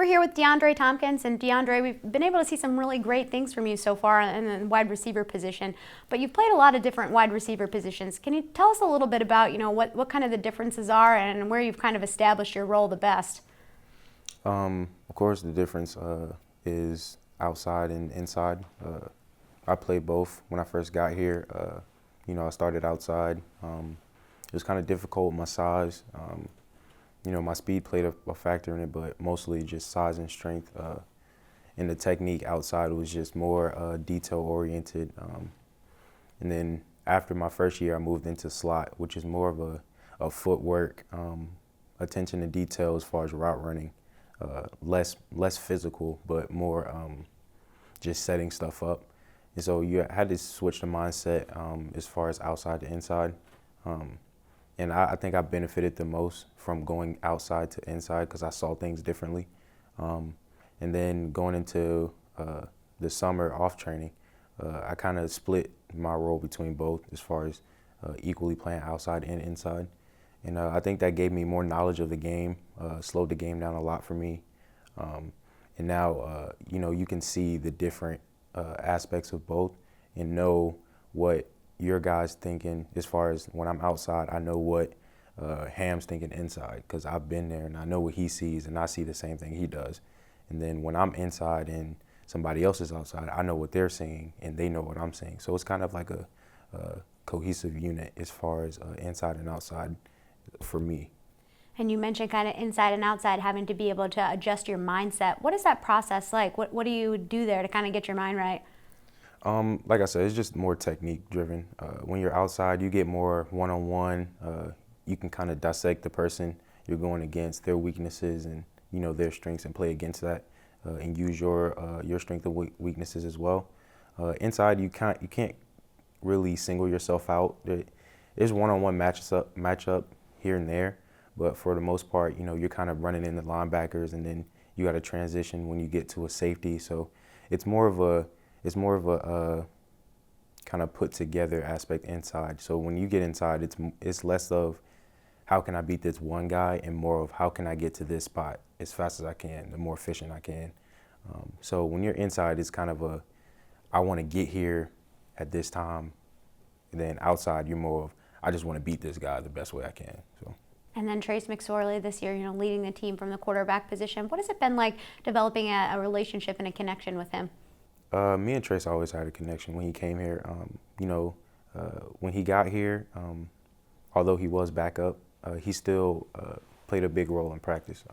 We're here with DeAndre Thompkins, and DeAndre, we've been able to see some really great things from you so far in the wide receiver position, but you've played a lot of different wide receiver positions. Can you tell us a little bit about, what kind of the differences are and where you've kind of established your role the best? Of course, the difference is outside and inside. I played both. When I first got here, I started outside. It was kind of difficult with my size. My speed played a factor in it, but mostly just size and strength. And the technique outside was just more detail-oriented. And then after my first year, I moved into slot, which is more of a footwork, attention to detail as far as route running. Less physical, but more just setting stuff up. And so you had to switch the mindset as far as outside to inside. And I think I benefited the most from going outside to inside because I saw things differently. And then going into the summer off training, I kind of split my role between both as far as equally playing outside and inside. And I think that gave me more knowledge of the game, slowed the game down a lot for me. And now, you can see the different aspects of both and know what your guy's thinking as far as when I'm outside. I know what Ham's thinking inside because I've been there and I know what he sees and I see the same thing he does. And then when I'm inside and somebody else is outside, I know what they're seeing and they know what I'm seeing. So it's kind of like a cohesive unit as far as inside and outside for me. And you mentioned kind of inside and outside having to be able to adjust your mindset. What is that process like? What do you do there to kind of get your mind right? Like I said, it's just more technique driven. When you're outside, you get more one-on-one. You can kind of dissect the person you're going against, their weaknesses and their strengths, and play against that and use your strengths and weaknesses as well. Inside, you can't really single yourself out. There's one-on-one matchup here and there, but for the most part, you're kind of running into linebackers, and then you got to transition when you get to a safety. So it's more of a kind of put together aspect inside. So when you get inside, it's less of how can I beat this one guy and more of how can I get to this spot as fast as I can, the more efficient I can. So when you're inside, it's kind of I want to get here at this time. And then outside, you're more of I just want to beat this guy the best way I can. So. And then Trace McSorley this year, leading the team from the quarterback position. What has it been like developing a relationship and a connection with him? Me and Trace always had a connection when he came here. When he got here, although he was backup, he still played a big role in practice.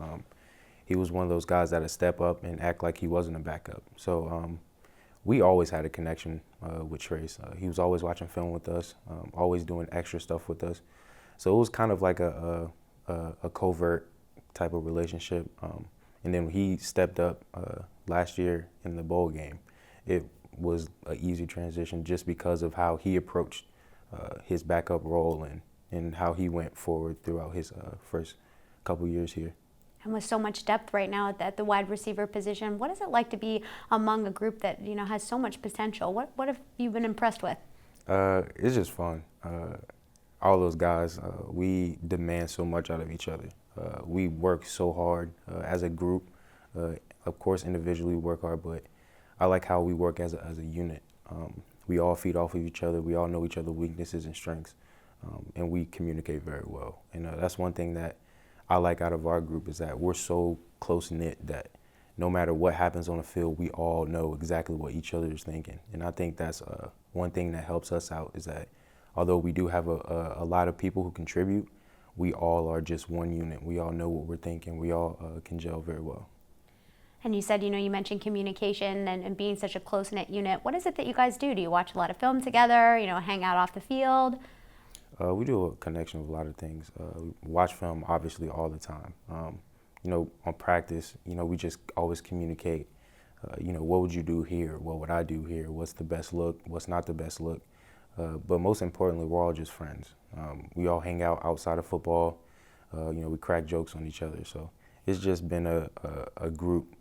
He was one of those guys that would step up and act like he wasn't a backup. So we always had a connection with Trace. He was always watching film with us, always doing extra stuff with us. So it was kind of like a covert type of relationship. And then when he stepped up last year in the bowl game, it was an easy transition just because of how he approached his backup role and how he went forward throughout his first couple years here. And with so much depth right now at the wide receiver position, what is it like to be among a group that has so much potential? What have you been impressed with? It's just fun. All those guys, we demand so much out of each other. We work so hard as a group. Of course, individually we work hard, but I like how we work as a unit. We all feed off of each other. We all know each other's weaknesses and strengths, and we communicate very well. And that's one thing that I like out of our group is that we're so close-knit that no matter what happens on the field, we all know exactly what each other is thinking. And I think that's one thing that helps us out is that although we do have a lot of people who contribute, we all are just one unit. We all know what we're thinking. We all can gel very well. And you said, you mentioned communication and being such a close-knit unit. What is it that you guys do? Do you watch a lot of film together, hang out off the field? We do a connection with a lot of things. We watch film, obviously, all the time. On practice, we just always communicate. What would you do here? What would I do here? What's the best look? What's not the best look? But most importantly, we're all just friends. We all hang out outside of football. We crack jokes on each other. So it's just been a group.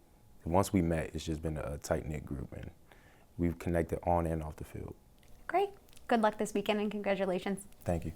Once we met, it's just been a tight-knit group, and we've connected on and off the field. Great. Good luck this weekend, and congratulations. Thank you.